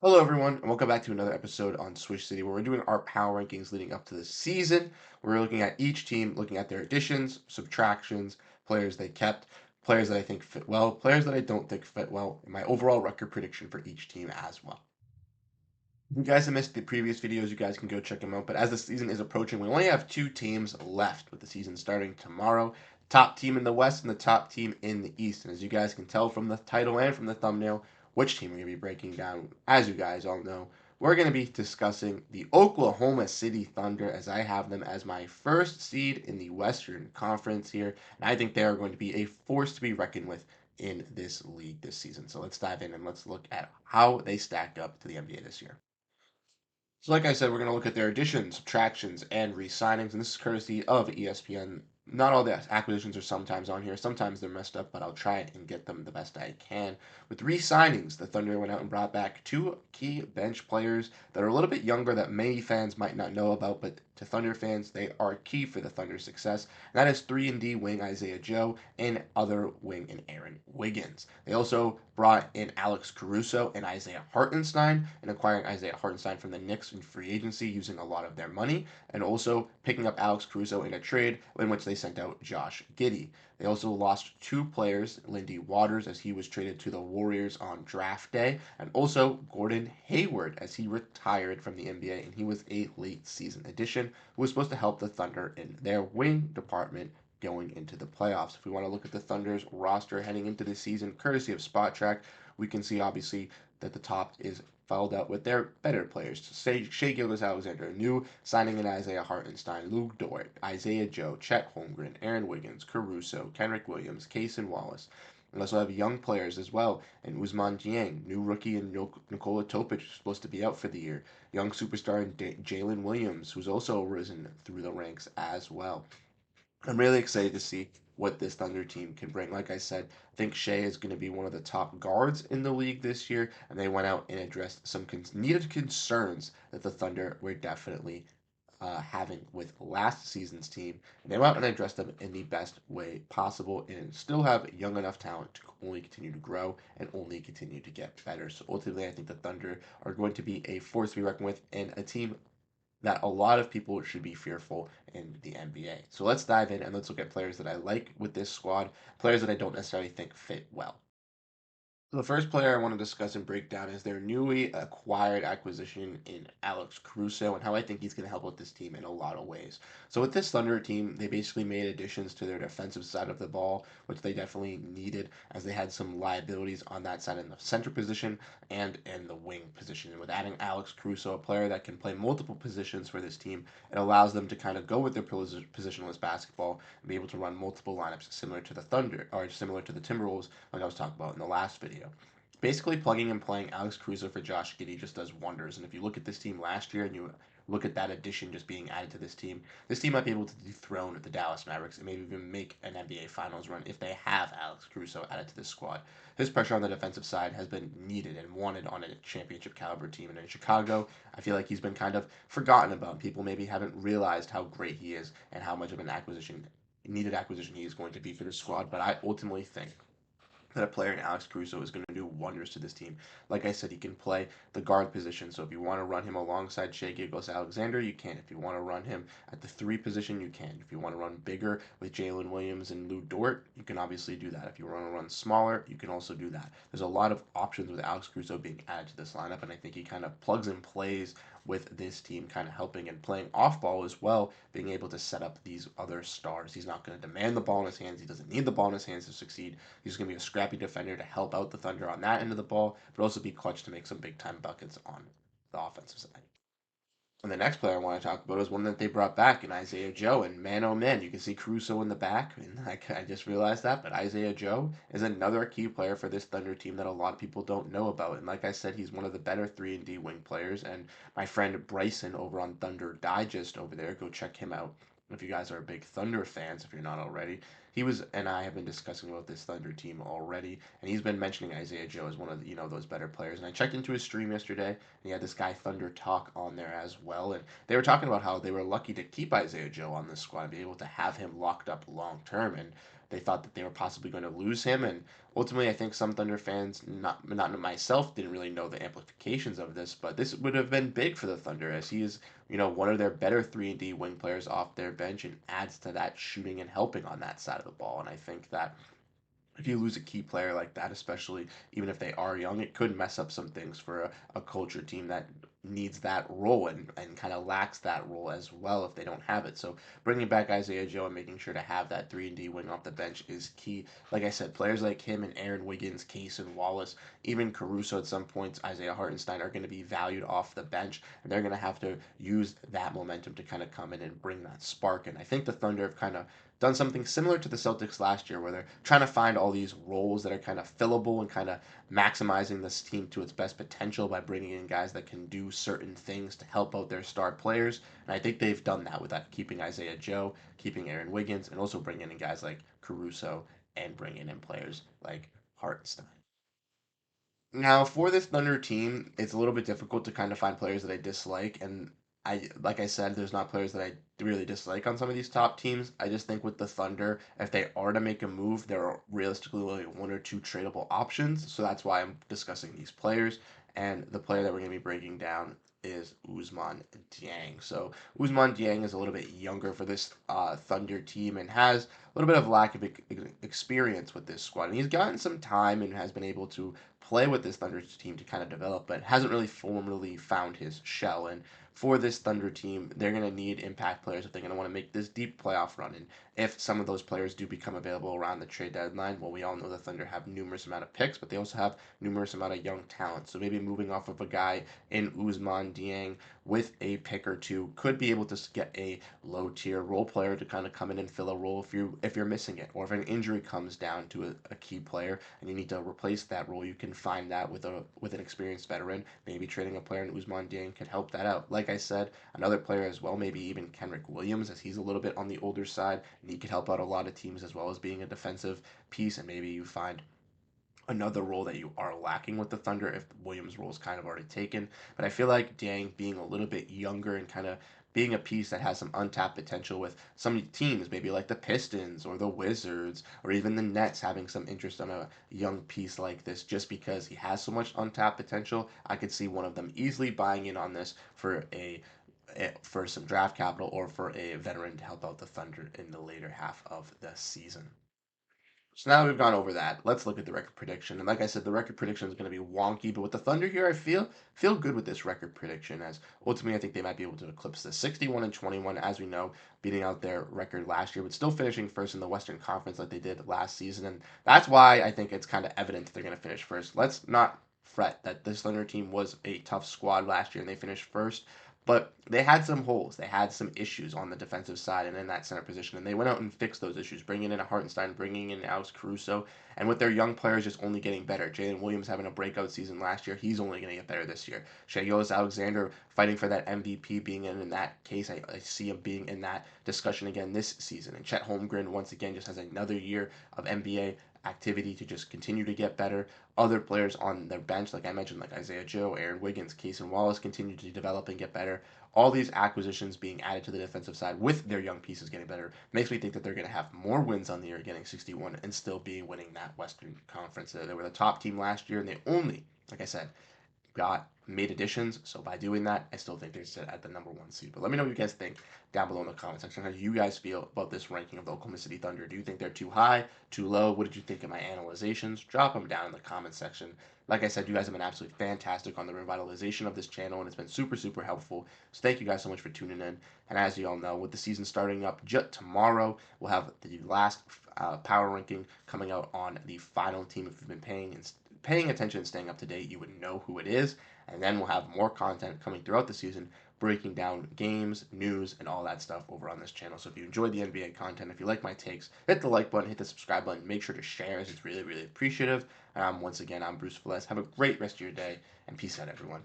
Hello, everyone, and welcome back to another episode on Swish City, where we're doing our power rankings leading up to the season. We're looking at each team, looking at their additions, subtractions, players they kept, players that I think fit well, players that I don't think fit well, and my overall record prediction for each team as well. If you guys have missed the previous videos, you guys can go check them out. But as the season is approaching, we only have two teams left with the season starting tomorrow. Top team in the West and the top team in the East. And as you guys can tell from the title and from the thumbnail, which team we're going to be breaking down, as you guys all know, we're going to be discussing the Oklahoma City Thunder, as I have them as my first seed in the Western Conference here. And I think they are going to be a force to be reckoned with in this league this season. So let's dive in and let's look at how they stack up to the NBA this year. So, like I said, we're going to look at their additions, subtractions, and re-signings, and this is courtesy of ESPN. Not all the acquisitions are sometimes on here. Sometimes they're messed up, but I'll try and get them the best I can. With re-signings, the Thunder went out and brought back two key bench players that are a little bit younger that many fans might not know about, but to Thunder fans, they are key for the Thunder's success. And that is 3-and-D wing Isaiah Joe and other wing and Aaron Wiggins. They also brought in Alex Caruso and Isaiah Hartenstein, and acquiring Isaiah Hartenstein from the Knicks in free agency using a lot of their money, and also picking up Alex Caruso in a trade in which they sent out Josh Giddey. They also lost two players, Lindy Waters as he was traded to the Warriors on draft day, and also Gordon Hayward as he retired from the NBA and he was a late season addition who was supposed to help the Thunder in their wing department going into the playoffs. If we want to look at the Thunder's roster heading into the season, courtesy of Spot Track, we can see obviously that the top is followed out with their better players. Shea Gilgeous-Alexander, new signing in Isaiah Hartenstein, Luke Dort, Isaiah Joe, Chet Holmgren, Aaron Wiggins, Caruso, Kenrick Williams, Cason Wallace. We also have young players as well, and Ousmane Dieng, new rookie, and Nikola Topic, supposed to be out for the year. Young superstar Jalen Williams, who's also risen through the ranks as well. I'm really excited to see what this Thunder team can bring. Like I said, I think Shea is going to be one of the top guards in the league this year, and they went out and addressed some needed concerns that the Thunder were definitely having with last season's team. And they went out and addressed them in the best way possible and still have young enough talent to only continue to grow and only continue to get better. So ultimately, I think the Thunder are going to be a force to be reckoned with and a team that a lot of people should be fearful in the NBA. So let's dive in and let's look at players that I like with this squad, players that I don't necessarily think fit well. So the first player I want to discuss and break down is their newly acquired acquisition in Alex Caruso and how I think he's going to help out this team in a lot of ways. So with this Thunder team, they basically made additions to their defensive side of the ball, which they definitely needed as they had some liabilities on that side in the center position and in the wing position. And with adding Alex Caruso, a player that can play multiple positions for this team, it allows them to kind of go with their positionless basketball and be able to run multiple lineups similar to the Thunder or similar to the Timberwolves, like I was talking about in the last video. Basically, plugging and playing Alex Caruso for Josh Giddey just does wonders. And if you look at this team last year and you look at that addition just being added to this team might be able to dethrone the Dallas Mavericks and maybe even make an NBA Finals run if they have Alex Caruso added to this squad. His pressure on the defensive side has been needed and wanted on a championship caliber team. And in Chicago, I feel like he's been kind of forgotten about. People maybe haven't realized how great he is and how much of an needed acquisition he is going to be for the squad. But I ultimately think that a player in Alex Caruso is going to do wonders to this team. Like I said, he can play the guard position. So if you want to run him alongside Shea Gilgeous-Alexander, you can. If you want to run him at the three position, you can. If you want to run bigger with Jalen Williams and Lou Dort, you can obviously do that. If you want to run smaller, you can also do that. There's a lot of options with Alex Caruso being added to this lineup, and I think he kind of plugs and plays with this team, kind of helping and playing off ball as well, being able to set up these other stars. He's not going to demand the ball in his hands. He doesn't need the ball in his hands to succeed. He's going to be a scrappy defender to help out the Thunder on that end of the ball, but also be clutch to make some big time buckets on the offensive side. And the next player I want to talk about is one that they brought back in Isaiah Joe. And man, oh man, you can see Caruso in the back. And I just realized that. But Isaiah Joe is another key player for this Thunder team that a lot of people don't know about. And like I said, he's one of the better 3-and-D wing players. And my friend Bryson over on Thunder Digest over there, go check him out. If you guys are big Thunder fans, if you're not already, he was and I have been discussing about this Thunder team already, and he's been mentioning Isaiah Joe as one of the, those better players. And I checked into his stream yesterday, and he had this guy Thunder Talk on there as well, and they were talking about how they were lucky to keep Isaiah Joe on this squad and be able to have him locked up long term. And they thought that they were possibly going to lose him. And ultimately, I think some Thunder fans, not myself, didn't really know the amplifications of this, but this would have been big for the Thunder as he is, one of their better 3-and-D wing players off their bench and adds to that shooting and helping on that side of the ball. And I think that if you lose a key player like that, especially even if they are young, it could mess up some things for a culture team that needs that role and kind of lacks that role as well if they don't have it. So bringing back Isaiah Joe and making sure to have that 3-and-D wing off the bench is key. Like I said, players like him and Aaron Wiggins, Case and Wallace, even Caruso at some points, Isaiah Hartenstein are going to be valued off the bench, and they're going to have to use that momentum to kind of come in and bring that spark. And I think the Thunder have kind of done something similar to the Celtics last year, where they're trying to find all these roles that are kind of fillable and kind of maximizing this team to its best potential by bringing in guys that can do certain things to help out their star players. And I think they've done that with that, keeping Isaiah Joe, keeping Aaron Wiggins, and also bringing in guys like Caruso and bringing in players like Hartenstein. Now, for this Thunder team, it's a little bit difficult to kind of find players that I dislike, and like I said, there's not players that I really dislike on some of these top teams. I just think with the Thunder, if they are to make a move, there are realistically only one or two tradable options, so that's why I'm discussing these players. And the player that we're going to be breaking down is Usman Dieng. So Usman Dieng is a little bit younger for this Thunder team and has a little bit of lack of experience with this squad. And he's gotten some time and has been able to play with this Thunder team to kind of develop, but hasn't really formally found his shell. And for this Thunder team, they're going to need impact players if they're going to want to make this deep playoff run. And if some of those players do become available around the trade deadline, well, we all know the Thunder have numerous amount of picks, but they also have numerous amount of young talent. So maybe moving off of a guy in Usman Dieng with a pick or two could be able to get a low tier role player to kind of come in and fill a role if you're missing it, or if an injury comes down to a key player and you need to replace that role, you can find that with an experienced veteran. Maybe trading a player in Usman Dieng could help that out. Like I said, another player as well, maybe even Kenrick Williams, as he's a little bit on the older side, and he could help out a lot of teams as well as being a defensive piece. And maybe you find another role that you are lacking with the Thunder if Williams' role is kind of already taken. But I feel like Dang being a little bit younger and kind of being a piece that has some untapped potential with some teams, maybe like the Pistons or the Wizards or even the Nets having some interest on a young piece like this just because he has so much untapped potential. I could see one of them easily buying in on this for some draft capital or for a veteran to help out the Thunder in the later half of the season. So now that we've gone over that, let's look at the record prediction. And like I said, the record prediction is going to be wonky, but with the Thunder here, I feel good with this record prediction. As ultimately, I think they might be able to eclipse the 61-21, as we know, beating out their record last year, but still finishing first in the Western Conference like they did last season. And that's why I think it's kind of evident that they're going to finish first. Let's not fret that this Thunder team was a tough squad last year and they finished first. But they had some holes. They had some issues on the defensive side and in that center position. And they went out and fixed those issues, bringing in a Hartenstein, bringing in Alex Caruso. And with their young players just only getting better. Jalen Williams having a breakout season last year. He's only going to get better this year. Shai Alexander fighting for that MVP, being in that case. I see him being in that discussion again this season. And Chet Holmgren, once again, just has another year of NBA activity to just continue to get better. Other players on their bench, like I mentioned, like Isaiah Joe, Aaron Wiggins, Case and Wallace, continue to develop and get better. All these acquisitions being added to the defensive side with their young pieces getting better makes me think that they're going to have more wins on the year, getting 61 and still being winning that Western Conference. They were the top team last year, and they only, like I said, got made additions. So by doing that, I still think they sit at the number one seed. But let me know what you guys think down below in the comment section. How do you guys feel about this ranking of the Oklahoma City Thunder? Do you think they're too high, too low? What did you think of my analyzations? Drop them down in the comment section. Like I said, you guys have been absolutely fantastic on the revitalization of this channel, and it's been super, super helpful. So thank you guys so much for tuning in. And as you all know, with the season starting up just tomorrow, we'll have the last power ranking coming out on the final team. If you've been paying attention and staying up to date, you would know who it is. And then we'll have more content coming throughout the season, breaking down games, news, and all that stuff over on this channel. So if you enjoy the NBA content, if you like my takes, hit the like button, hit the subscribe button, make sure to share as it's really, really appreciative. Once again, I'm Bruce Veliz. Have a great rest of your day, and peace out, everyone.